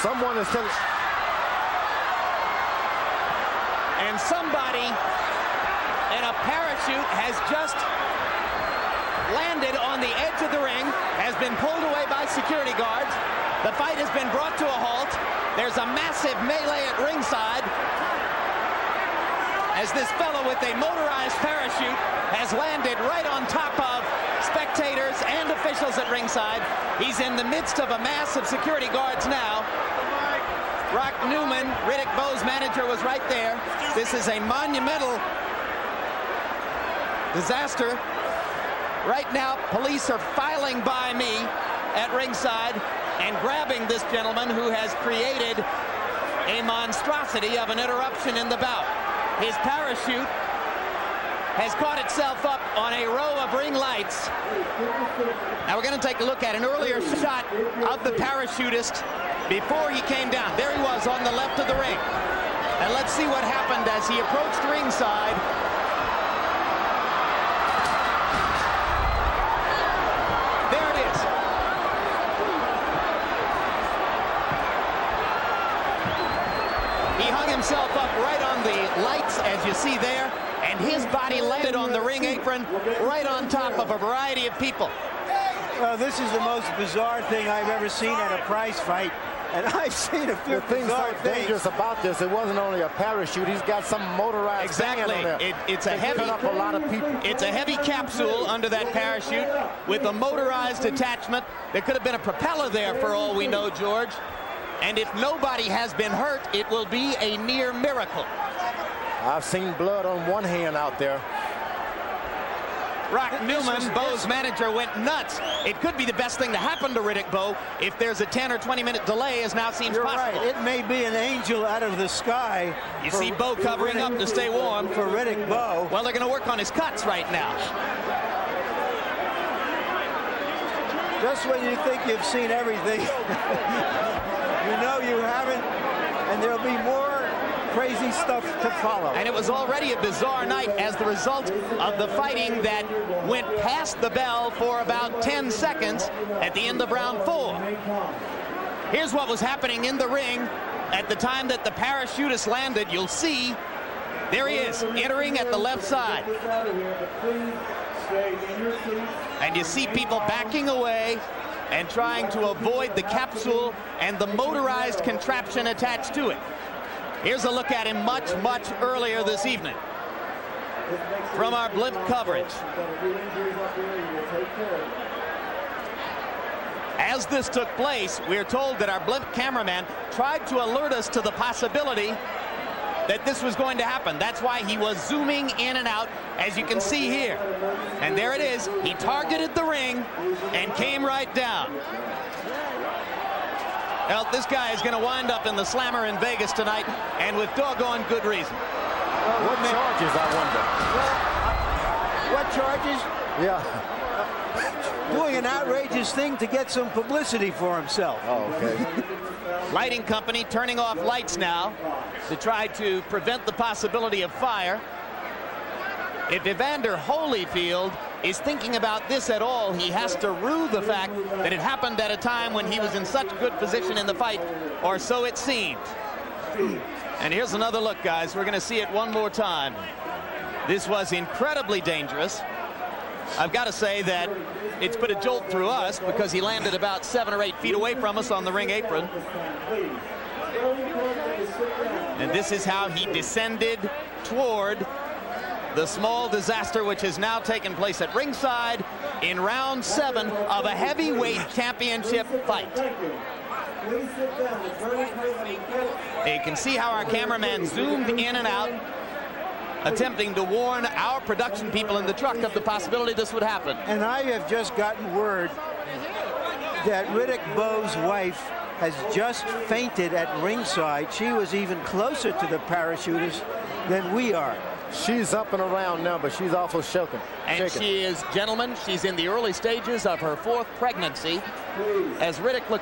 Someone is telling. And somebody in a parachute has just landed on the edge of the ring, has been pulled away by security guards. The fight has been brought to a halt. There's a massive melee at ringside as this fellow with a motorized parachute has landed right on top of spectators and officials at ringside. He's in the midst of a mass of security guards now. Rock Newman, Riddick Bowe's manager, was right there. This is a monumental disaster. Right now, police are filing by me at ringside and grabbing this gentleman who has created a monstrosity of an interruption in the bout. His parachute has caught itself up on a row of ring lights. Now we're going to take a look at an earlier shot of the parachutist before he came down. There he was on the left of the ring. And let's see what happened as he approached ringside. There it is. He hung himself up right on the lights, as you see there, and his body landed on the ring apron right on top of a variety of people. Well, this is the most bizarre thing I've ever seen at a prize fight, and I've seen a few bizarre things. Dangerous about this, it wasn't only a parachute. He's got some motorized. Exactly. On there. It's a heavy. Up a lot of people. It's a heavy capsule under that parachute with a motorized attachment. There could have been a propeller there for all we know, George. And if nobody has been hurt, it will be a near miracle. I've seen blood on one hand out there. Rock Newman, Bowe's manager, went nuts. It could be the best thing to happen to Riddick Bowe if there's a 10 or 20 minute delay, as now seems You're possible. Right. It may be an angel out of the sky. You see Bowe covering up to stay warm. For Riddick Bowe. Well, they're going to work on his cuts right now. Just when you think you've seen everything, you know you haven't, and there'll be more crazy stuff to follow. And it was already a bizarre night as the result of the fighting that went past the bell for about 10 seconds at the end of round 4. Here's what was happening in the ring at the time that the parachutist landed. You'll see, there he is, entering at the left side. And you see people backing away and trying to avoid the capsule and the motorized contraption attached to it. Here's a look at him much, much earlier this evening from our blimp coverage. As this took place, we're told that our blimp cameraman tried to alert us to the possibility that this was going to happen. That's why he was zooming in and out, as you can see here. And there it is. He targeted the ring and came right down. Well, this guy is going to wind up in the Slammer in Vegas tonight, and with doggone good reason. What charges, I wonder? What charges? Yeah. Doing an outrageous thing to get some publicity for himself. Oh, okay. Lighting company turning off lights now to try to prevent the possibility of fire. If Evander Holyfield is thinking about this at all, he has to rue the fact that it happened at a time when he was in such good position in the fight, or so it seemed. And here's another look, guys. We're going to see it one more time. This was incredibly dangerous. I've got to say that it's put a jolt through us because he landed about 7 or 8 feet away from us on the ring apron. And this is how he descended toward the small disaster which has now taken place at ringside in round 7 of a heavyweight championship fight. You can see how our cameraman zoomed in and out, attempting to warn our production people in the truck of the possibility this would happen. And I have just gotten word that Riddick Bowe's wife has just fainted at ringside. She was even closer to the parachutist than we are. She's up and around now, but she's awful shaken. And she is, gentlemen, she's in the early stages of her 4th pregnancy as Riddick looks